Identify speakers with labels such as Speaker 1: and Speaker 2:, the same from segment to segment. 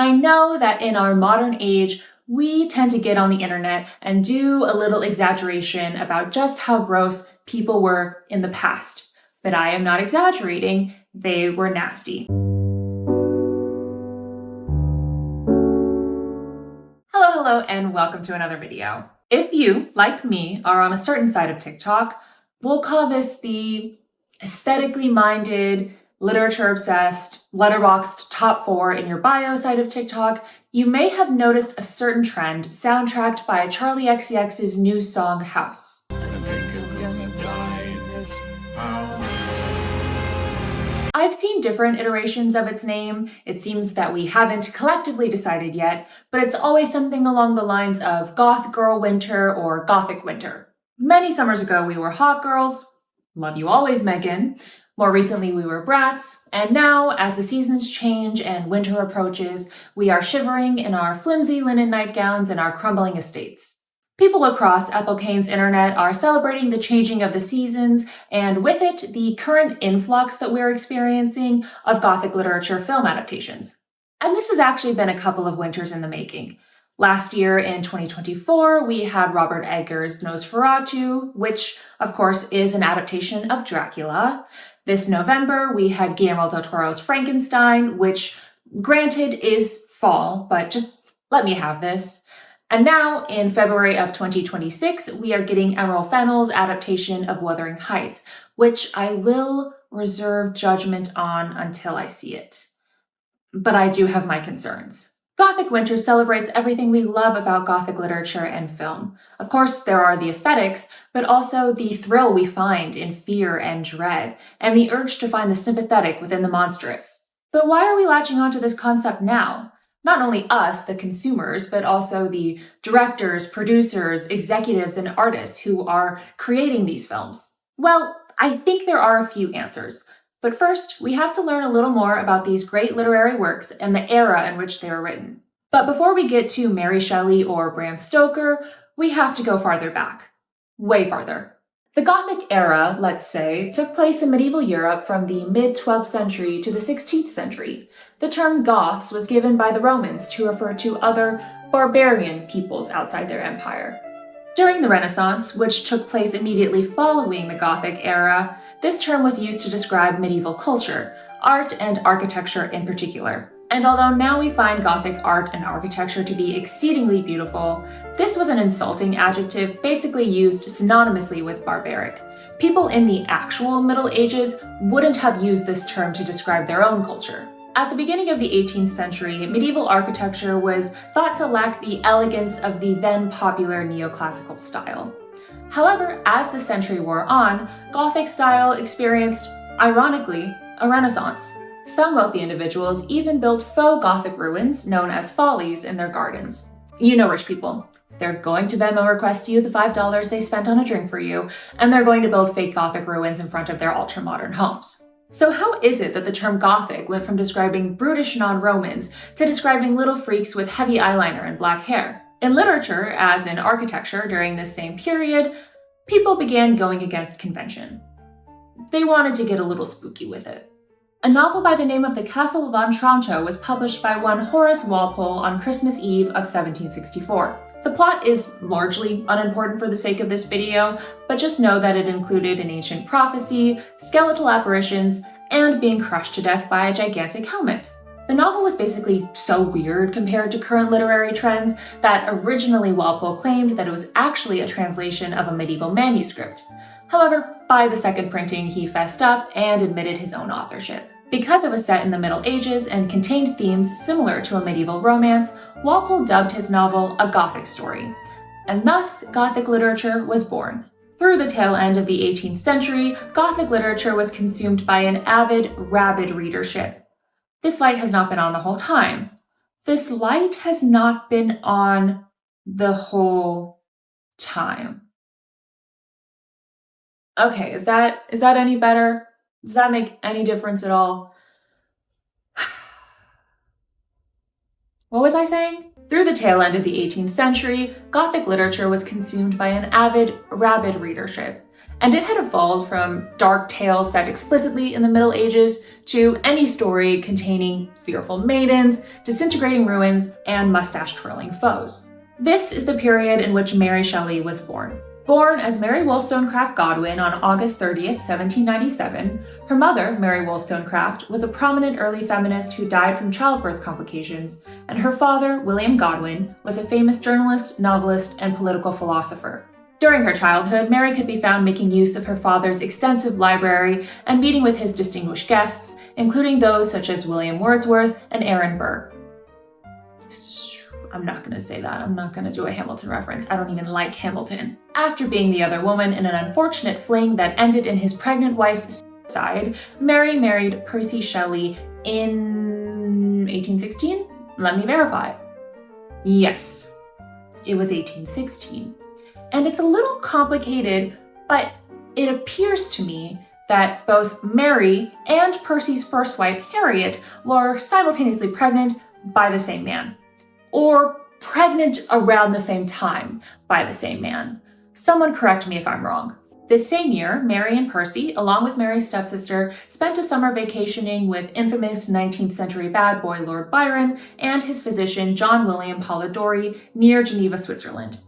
Speaker 1: I know that in our modern age, we tend to get on the internet and do a little exaggeration about just how gross people were in the past. But I am not exaggerating, they were nasty. Hello, and welcome to another video. If you, like me, are on a certain side of TikTok, we'll call this the aesthetically minded, literature-obsessed, letterboxed top 4 in your bio side of TikTok. You may have noticed a certain trend soundtracked by Charli XCX's new song, House. I've seen different iterations of its name. It seems that we haven't collectively decided yet, but it's always something along the lines of Goth Girl Winter or Gothic Winter. Many summers ago, we were hot girls. Love you always, Megan. More recently, we were brats. And now, as the seasons change and winter approaches, we are shivering in our flimsy linen nightgowns and our crumbling estates. People across Ethel Cain's internet are celebrating the changing of the seasons, and with it, the current influx that we're experiencing of Gothic literature film adaptations. And this has actually been a couple of winters in the making. Last year, in 2024, we had Robert Eggers' Nosferatu, which, of course, is an adaptation of Dracula. This November, we had Guillermo del Toro's Frankenstein, which, granted, is fall, but just let me have this. And now, in February of 2026, we are getting Emerald Fennell's adaptation of Wuthering Heights, which I will reserve judgment on until I see it. But I do have my concerns. Gothic Winter celebrates everything we love about Gothic literature and film. Of course, there are the aesthetics, but also the thrill we find in fear and dread, and the urge to find the sympathetic within the monstrous. But why are we latching onto this concept now? Not only us, the consumers, but also the directors, producers, executives, and artists who are creating these films? Well, I think there are a few answers. But first, we have to learn a little more about these great literary works and the era in which they were written. But before we get to Mary Shelley or Bram Stoker, we have to go farther back. Way farther. The Gothic era, let's say, took place in medieval Europe from the mid-12th century to the 16th century. The term Goths was given by the Romans to refer to other barbarian peoples outside their empire. During the Renaissance, which took place immediately following the Gothic era, this term was used to describe medieval culture, art and architecture in particular. And although now we find Gothic art and architecture to be exceedingly beautiful, this was an insulting adjective basically used synonymously with barbaric. People in the actual Middle Ages wouldn't have used this term to describe their own culture. At the beginning of the 18th century, medieval architecture was thought to lack the elegance of the then popular neoclassical style. However, as the century wore on, Gothic style experienced, ironically, a renaissance. Some wealthy individuals even built faux Gothic ruins, known as follies, in their gardens. You know rich people. They're going to Venmo request you the $5 they spent on a drink for you, and they're going to build fake Gothic ruins in front of their ultra-modern homes. So how is it that the term Gothic went from describing brutish non-Romans to describing little freaks with heavy eyeliner and black hair? In literature, as in architecture during this same period, people began going against convention. They wanted to get a little spooky with it. A novel by the name of The Castle of Otranto was published by one Horace Walpole on Christmas Eve of 1764. The plot is largely unimportant for the sake of this video, but just know that it included an ancient prophecy, skeletal apparitions, and being crushed to death by a gigantic helmet. The novel was basically so weird compared to current literary trends that originally Walpole claimed that it was actually a translation of a medieval manuscript. However, by the second printing, he fessed up and admitted his own authorship. Because it was set in the Middle Ages and contained themes similar to a medieval romance, Walpole dubbed his novel a Gothic story, and thus Gothic literature was born. Through the tail end of the 18th century, Gothic literature was consumed by an avid, rabid readership. This light has not been on the whole time. This light has not been on the whole time. Okay, is that any better? Does that make any difference at all? What was I saying? Through the tail end of the 18th century, Gothic literature was consumed by an avid, rabid readership. And it had evolved from dark tales set explicitly in the Middle Ages to any story containing fearful maidens, disintegrating ruins, and mustache-twirling foes. This is the period in which Mary Shelley was born. Born as Mary Wollstonecraft Godwin on August 30th, 1797, her mother, Mary Wollstonecraft, was a prominent early feminist who died from childbirth complications, and her father, William Godwin, was a famous journalist, novelist, and political philosopher. During her childhood, Mary could be found making use of her father's extensive library and meeting with his distinguished guests, including those such as William Wordsworth and Aaron Burr. I'm not going to say that. I'm not going to do a Hamilton reference. I don't even like Hamilton. After being the other woman in an unfortunate fling that ended in his pregnant wife's suicide, Mary married Percy Shelley in 1816? Let me verify. Yes, it was 1816. And it's a little complicated, but it appears to me that both Mary and Percy's first wife, Harriet, were simultaneously pregnant by the same man. Or pregnant around the same time by the same man. Someone correct me if I'm wrong. This same year, Mary and Percy, along with Mary's stepsister, spent a summer vacationing with infamous 19th century bad boy Lord Byron and his physician John William Polidori near Geneva, Switzerland.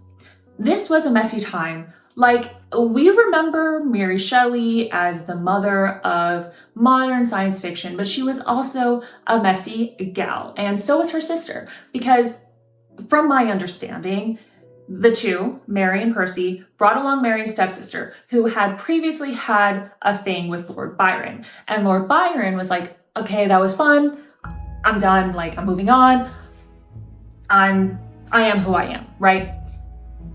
Speaker 1: This was a messy time. Like, we remember Mary Shelley as the mother of modern science fiction, but she was also a messy gal, and so was her sister, because from my understanding, the two, Mary and Percy, brought along Mary's stepsister, who had previously had a thing with Lord Byron. And Lord Byron was like, okay, that was fun, I'm done, like, I'm moving on, I am who I am, right?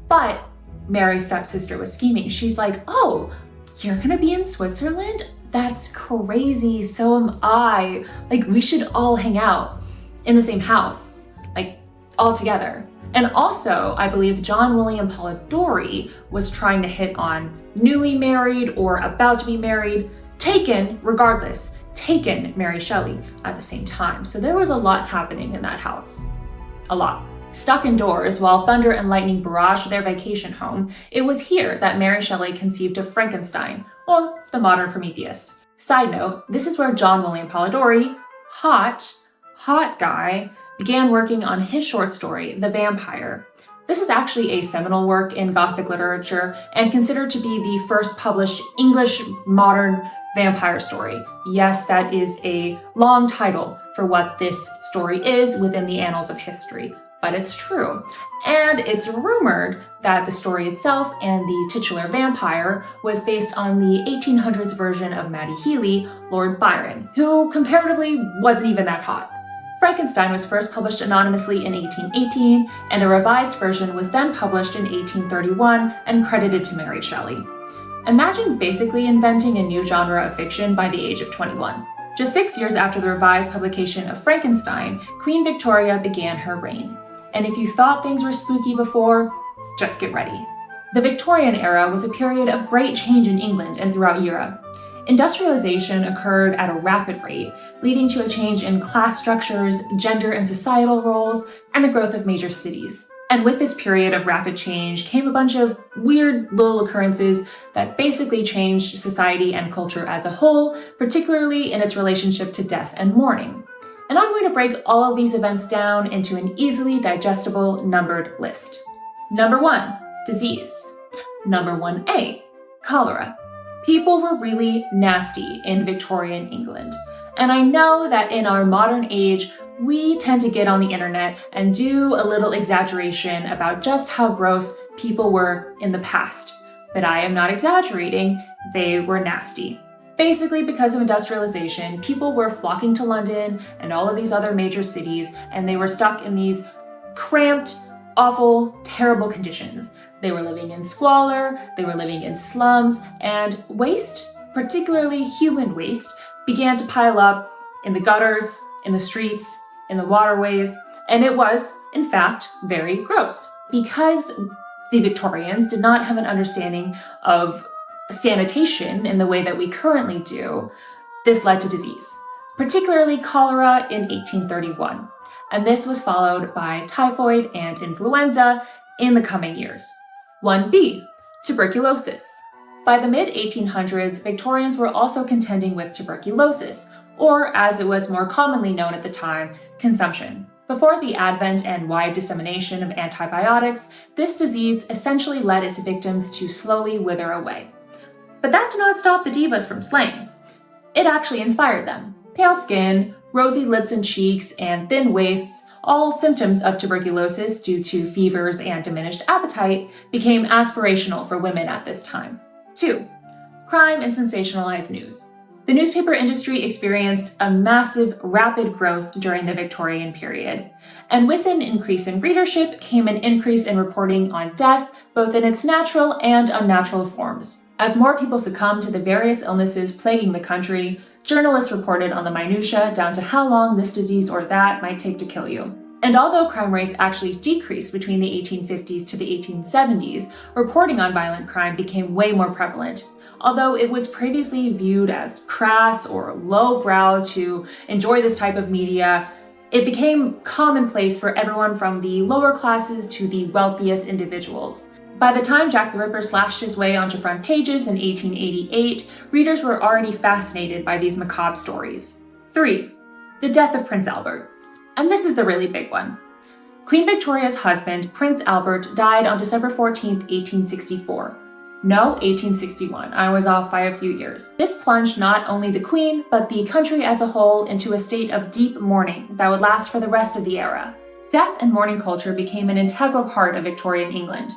Speaker 1: But Mary's stepsister was scheming. She's like, oh, you're gonna be in Switzerland? That's crazy, so am I. Like, we should all hang out in the same house, like, all together. And also, I believe John William Polidori was trying to hit on newly married or about to be married, taken Mary Shelley at the same time. So there was a lot happening in that house. A lot. Stuck indoors while thunder and lightning barraged their vacation home, it was here that Mary Shelley conceived of Frankenstein, or the modern Prometheus. Side note, this is where John William Polidori, hot guy, began working on his short story, The Vampire. This is actually a seminal work in Gothic literature and considered to be the first published English modern vampire story. Yes, that is a long title for what this story is within the annals of history. But it's true. And it's rumored that the story itself and the titular vampire was based on the 1800s version of Matty Healy, Lord Byron, who comparatively wasn't even that hot. Frankenstein was first published anonymously in 1818, and a revised version was then published in 1831 and credited to Mary Shelley. Imagine basically inventing a new genre of fiction by the age of 21. Just 6 years after the revised publication of Frankenstein, Queen Victoria began her reign. And if you thought things were spooky before, just get ready. The Victorian era was a period of great change in England and throughout Europe. Industrialization occurred at a rapid rate, leading to a change in class structures, gender and societal roles, and the growth of major cities. And with this period of rapid change came a bunch of weird little occurrences that basically changed society and culture as a whole, particularly in its relationship to death and mourning. And I'm going to break all of these events down into an easily digestible numbered list. Number 1, disease. Number 1A, cholera. People were really nasty in Victorian England. And I know that in our modern age, we tend to get on the internet and do a little exaggeration about just how gross people were in the past. But I am not exaggerating, they were nasty. Basically, because of industrialization, people were flocking to London and all of these other major cities, and they were stuck in these cramped, awful, terrible conditions. They were living in squalor, they were living in slums, and waste, particularly human waste, began to pile up in the gutters, in the streets, in the waterways, and it was, in fact, very gross. Because the Victorians did not have an understanding of sanitation in the way that we currently do, this led to disease, particularly cholera in 1831. And this was followed by typhoid and influenza in the coming years. 1B, tuberculosis. By the mid-1800s, Victorians were also contending with tuberculosis, or as it was more commonly known at the time, consumption. Before the advent and wide dissemination of antibiotics, this disease essentially led its victims to slowly wither away. But that did not stop the divas from slaying. It actually inspired them. Pale skin, rosy lips and cheeks, and thin waists, all symptoms of tuberculosis due to fevers and diminished appetite, became aspirational for women at this time. 2. Crime and sensationalized news. The newspaper industry experienced a massive, rapid growth during the Victorian period, and with an increase in readership came an increase in reporting on death, both in its natural and unnatural forms. As more people succumbed to the various illnesses plaguing the country, journalists reported on the minutiae down to how long this disease or that might take to kill you. And although crime rate actually decreased between the 1850s to the 1870s, reporting on violent crime became way more prevalent. Although it was previously viewed as crass or lowbrow to enjoy this type of media, it became commonplace for everyone from the lower classes to the wealthiest individuals. By the time Jack the Ripper slashed his way onto front pages in 1888, readers were already fascinated by these macabre stories. 3. The death of Prince Albert. And this is the really big one. Queen Victoria's husband, Prince Albert, died on December 14, 1864. No, 1861. I was off by a few years. This plunged not only the Queen, but the country as a whole into a state of deep mourning that would last for the rest of the era. Death and mourning culture became an integral part of Victorian England.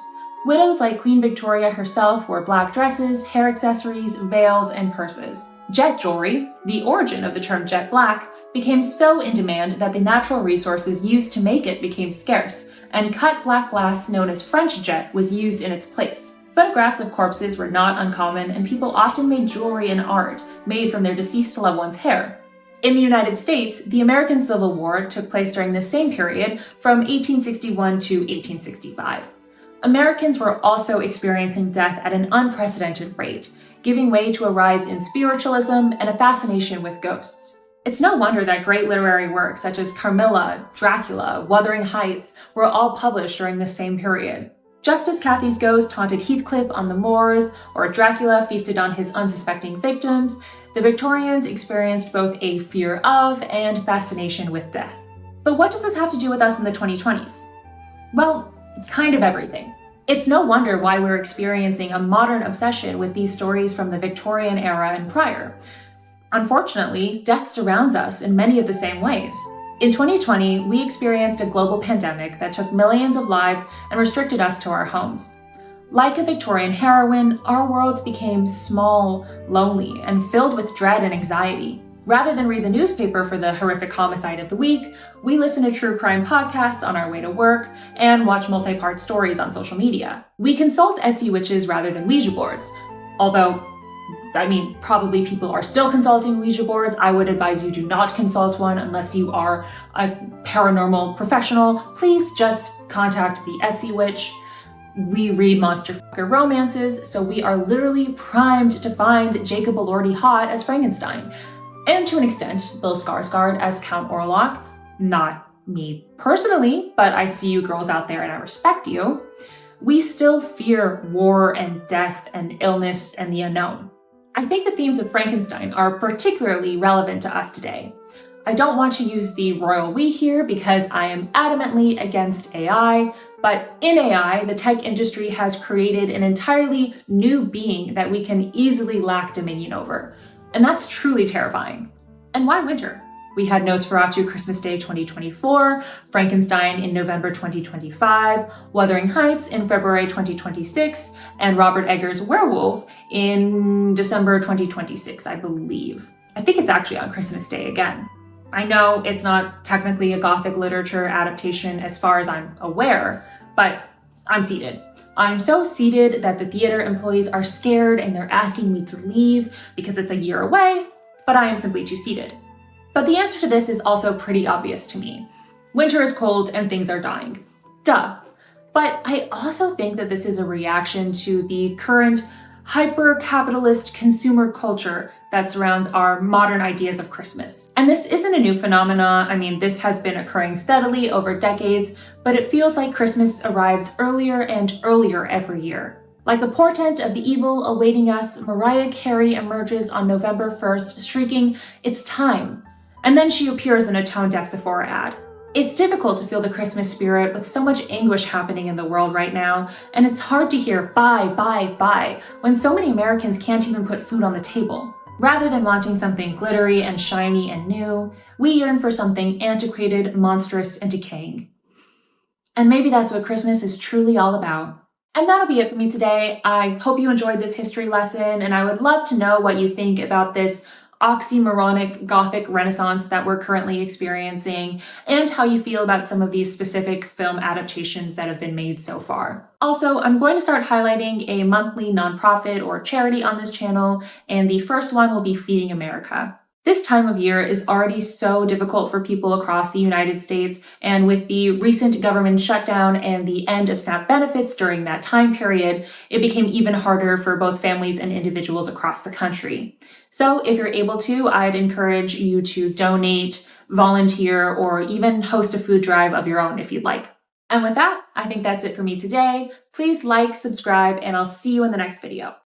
Speaker 1: Widows like Queen Victoria herself wore black dresses, hair accessories, veils, and purses. Jet jewelry, the origin of the term jet black, became so in demand that the natural resources used to make it became scarce, and cut black glass known as French jet was used in its place. Photographs of corpses were not uncommon, and people often made jewelry and art made from their deceased loved one's hair. In the United States, the American Civil War took place during the same period from 1861 to 1865. Americans were also experiencing death at an unprecedented rate, giving way to a rise in spiritualism and a fascination with ghosts. It's no wonder that great literary works such as Carmilla, Dracula, Wuthering Heights were all published during the same period. Just as Cathy's ghost haunted Heathcliff on the moors, or Dracula feasted on his unsuspecting victims, the Victorians experienced both a fear of and fascination with death. But what does this have to do with us in the 2020s? Well, kind of everything. It's no wonder why we're experiencing a modern obsession with these stories from the Victorian era and prior. Unfortunately, death surrounds us in many of the same ways. In 2020, we experienced a global pandemic that took millions of lives and restricted us to our homes. Like a Victorian heroine, our worlds became small, lonely, and filled with dread and anxiety. Rather than read the newspaper for the horrific homicide of the week, we listen to true crime podcasts on our way to work and watch multi-part stories on social media. We consult Etsy witches rather than Ouija boards. Although, probably people are still consulting Ouija boards. I would advise you do not consult one unless you are a paranormal professional. Please just contact the Etsy witch. We read monster fucker romances, so we are literally primed to find Jacob Elordi hot as Frankenstein. And to an extent, Bill Skarsgård as Count Orlok. Not me personally, but I see you girls out there and I respect you. We still fear war and death and illness and the unknown. I think the themes of Frankenstein are particularly relevant to us today. I don't want to use the royal we here because I am adamantly against AI, but in AI, the tech industry has created an entirely new being that we can easily lack dominion over. And that's truly terrifying. And why winter? We had Nosferatu Christmas Day 2024, Frankenstein in November 2025, Wuthering Heights in February 2026, and Robert Eggers' Werewolf in December 2026, I believe. I think it's actually on Christmas Day again. I know it's not technically a Gothic literature adaptation as far as I'm aware, but I'm seated. I'm so seated that the theater employees are scared and they're asking me to leave because it's a year away, but I am simply too seated. But the answer to this is also pretty obvious to me. Winter is cold and things are dying. Duh. But I also think that this is a reaction to the current hyper-capitalist consumer culture that surrounds our modern ideas of Christmas. And this isn't a new phenomenon. This has been occurring steadily over decades, but it feels like Christmas arrives earlier and earlier every year. Like the portent of the evil awaiting us, Mariah Carey emerges on November 1st, shrieking, "It's time!" And then she appears in a tone-deaf Sephora ad. It's difficult to feel the Christmas spirit with so much anguish happening in the world right now, and it's hard to hear "buy, buy, buy" when so many Americans can't even put food on the table. Rather than wanting something glittery and shiny and new, we yearn for something antiquated, monstrous, and decaying. And maybe that's what Christmas is truly all about. And that'll be it for me today. I hope you enjoyed this history lesson, and I would love to know what you think about this oxymoronic Gothic renaissance that we're currently experiencing, and how you feel about some of these specific film adaptations that have been made so far. Also, I'm going to start highlighting a monthly nonprofit or charity on this channel, and the first one will be Feeding America. This time of year is already so difficult for people across the United States, and with the recent government shutdown and the end of SNAP benefits during that time period, it became even harder for both families and individuals across the country. So if you're able to, I'd encourage you to donate, volunteer, or even host a food drive of your own if you'd like. And with that, I think that's it for me today. Please like, subscribe, and I'll see you in the next video.